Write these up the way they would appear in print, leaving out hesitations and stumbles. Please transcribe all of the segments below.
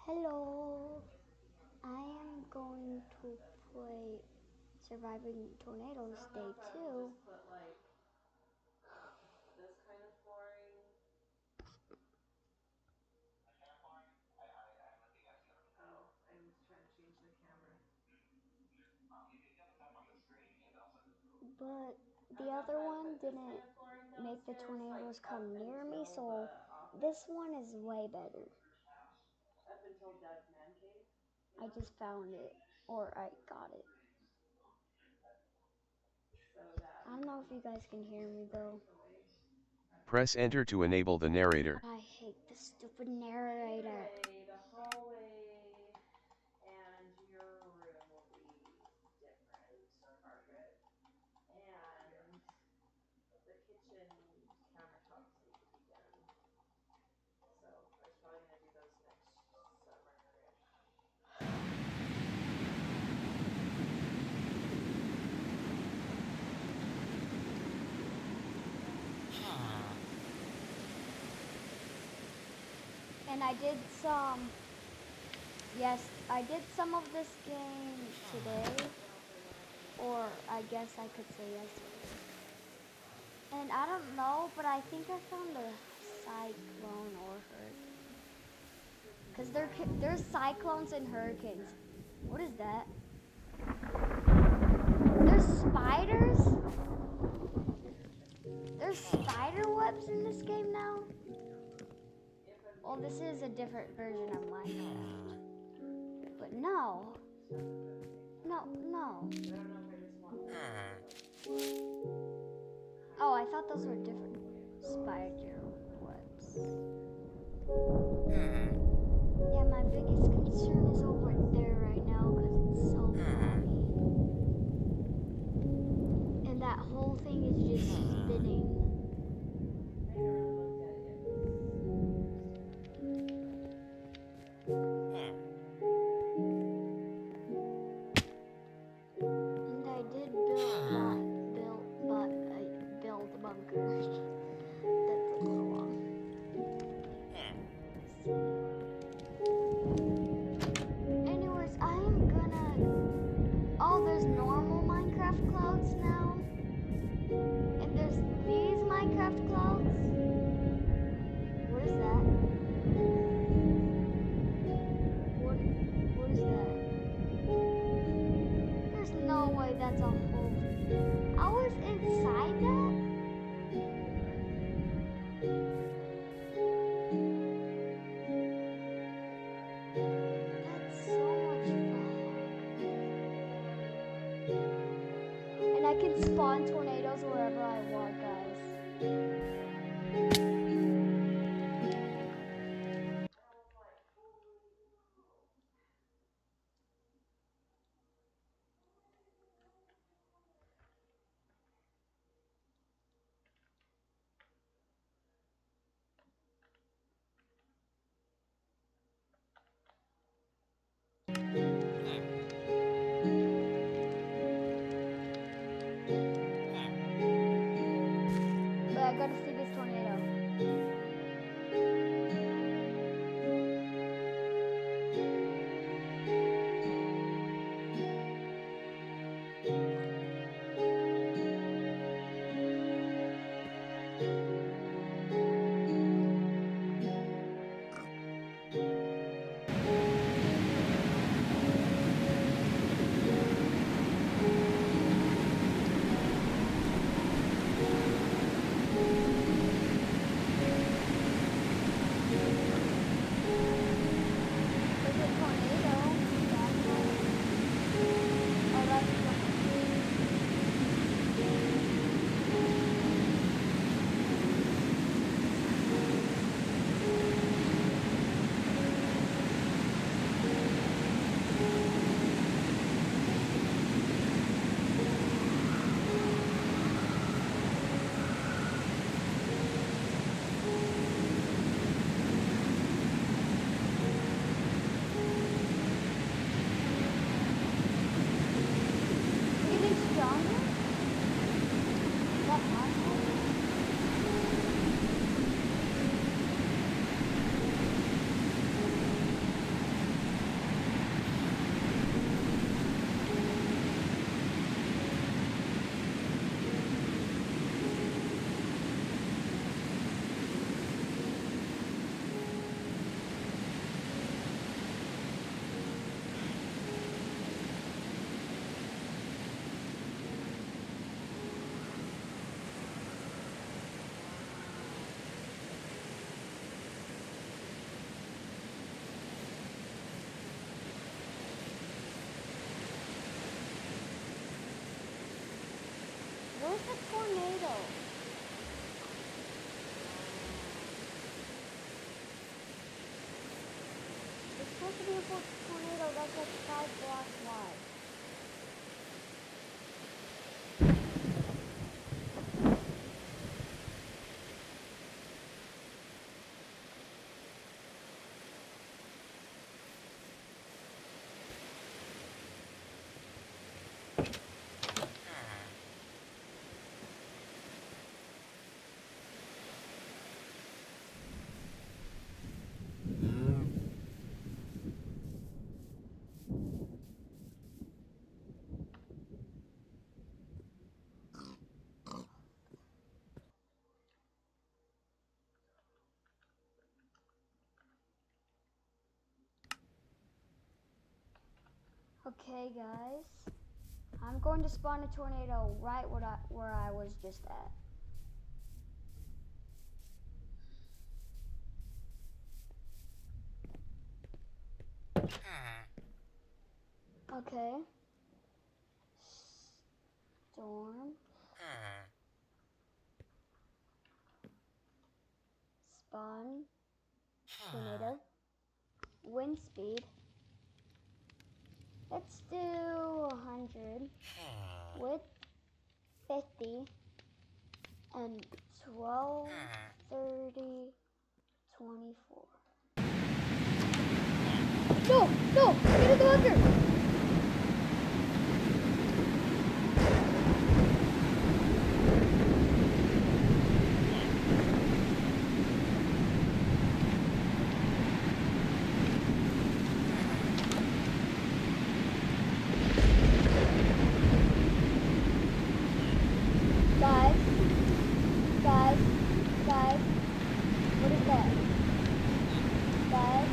Hello, I am going to play Surviving Tornadoes Day 2. But the other one didn't make the tornadoes come near me, so this one is way better. I just found it, or I got it. I don't know if you guys can hear me though. Press enter to enable the narrator. I hate the stupid narrator. And I did I did some of this game today, or I guess I could say yesterday. And I don't know, but I think I found a cyclone or hurricane. Because there's cyclones and hurricanes. What is that? There's spiders? There's spider webs in this game now? Well, this is a different version of Minecraft. But no. No. Oh, I thought those were different spider webs. Yeah, my biggest concern is over there right now because it's so foggy. And that whole thing is just spinning. And I did build a bunker. That's a little long. Anyways, I am gonna... Oh, there's normal Minecraft clouds now. And there's these Minecraft clouds. What is that? What is that? There's no way that's a whole... I was inside that? That's so much fun. And I can spawn tornadoes wherever I want, guys. But I gotta see this tornado. There's a tornado. Oh, that's Where's the tornado? It's supposed to be a tornado that's like 5 blocks wide. Okay, guys. I'm going to spawn a tornado right where I was just at. Okay. Storm. Spawn. Tornado. Wind speed. Let's do 100 with 50 and 12, 30, 24. No! No! Get in the bunker! Guys, what is that? Guys,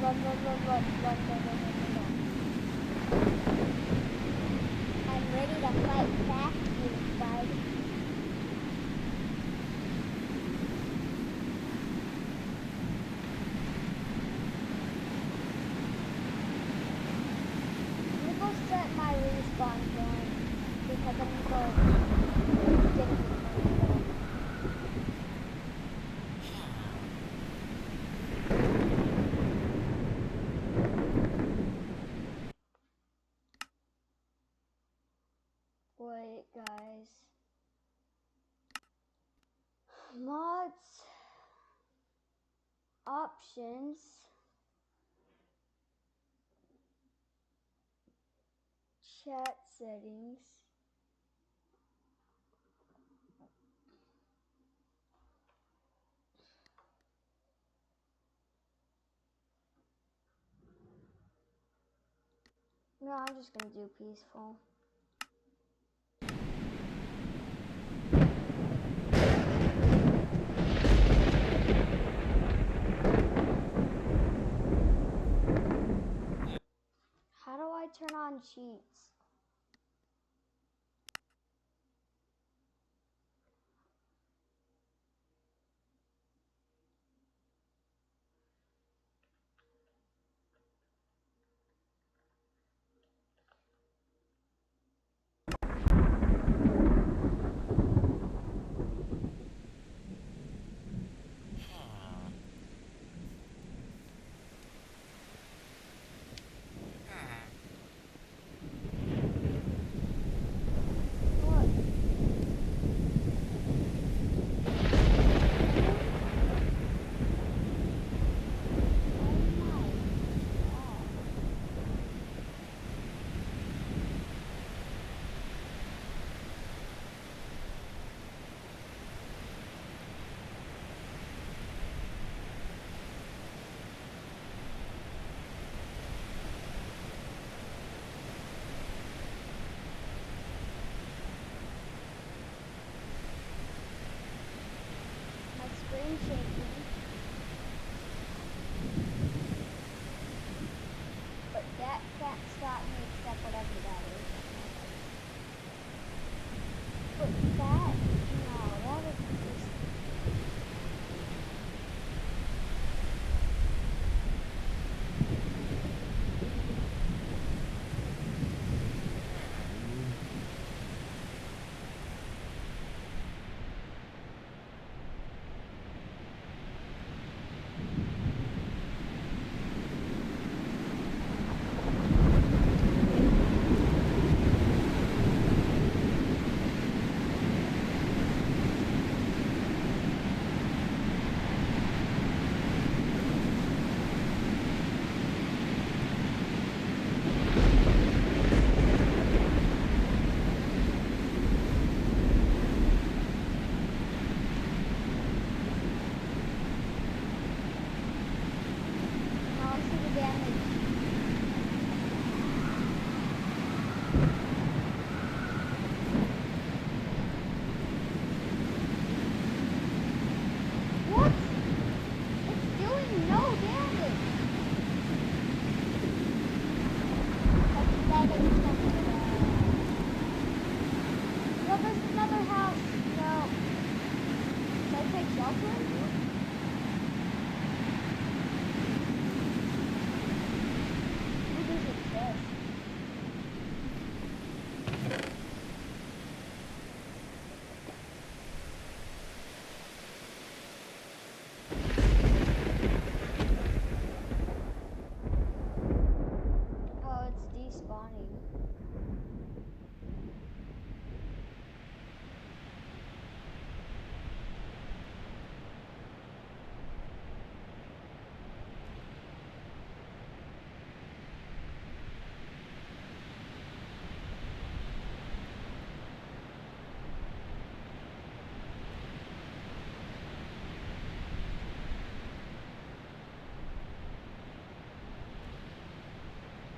run. I'm ready to fight back, you guys. I'm gonna go set my respawn zone because I'm gonna go get in the tornado. Wait, guys. Mods. Options. Chat settings. No, I'm just gonna do peaceful. How do I turn on cheats? No, there's another house. No. Should I take shelter? Who does it exist? Oh, it's despawning.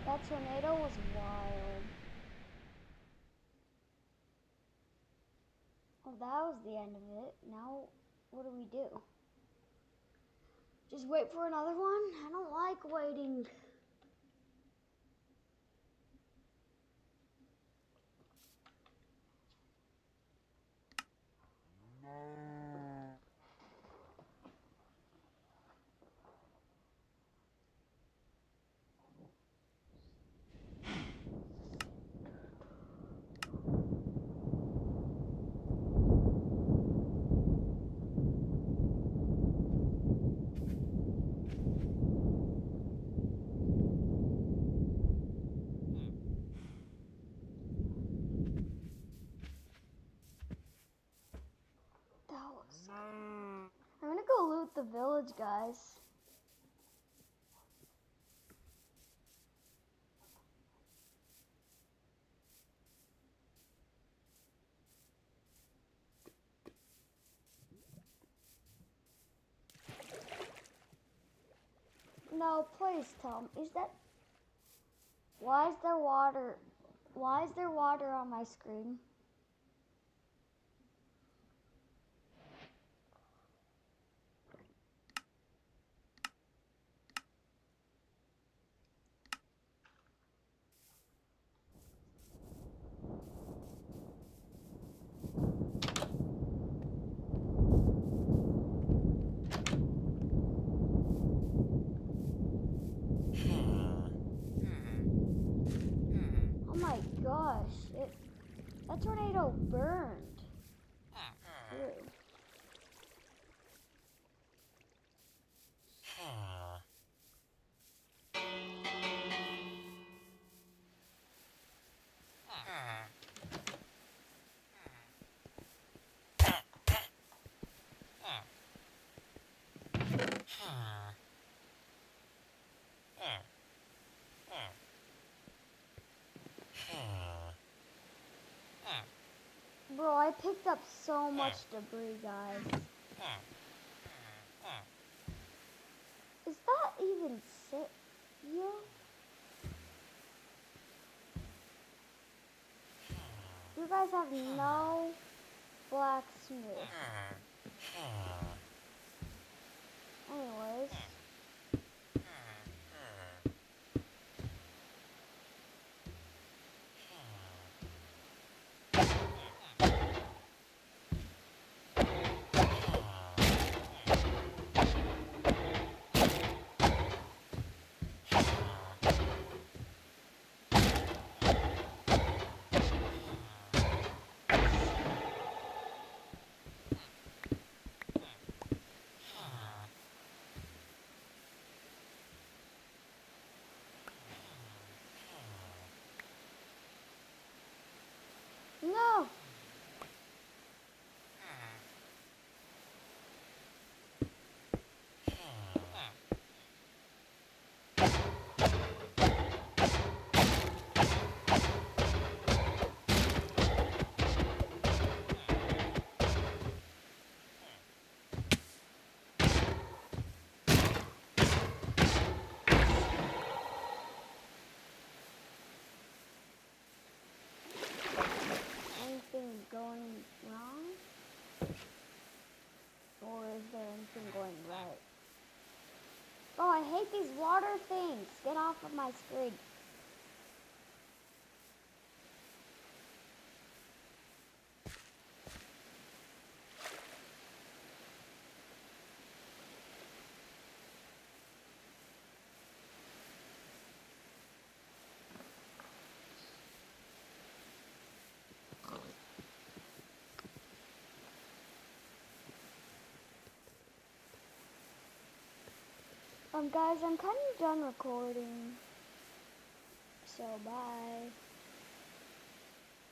That tornado was wild. Well, that was the end of it. Now, what do we do? Just wait for another one? I don't like waiting. That was. I'm gonna go loot the village, guys. No, please tell me. Is that? Why is there water? Why is there water on my screen? Oh my gosh! That tornado burned. Ew. Bro, I picked up so much debris, guys. Is that even sit? Yeah. You guys have no blacksmith. Anyways. No! Anything going wrong? Or is there anything going right? Oh, I hate these water things. Get off of my screen. Guys, I'm kind of done recording. So, bye.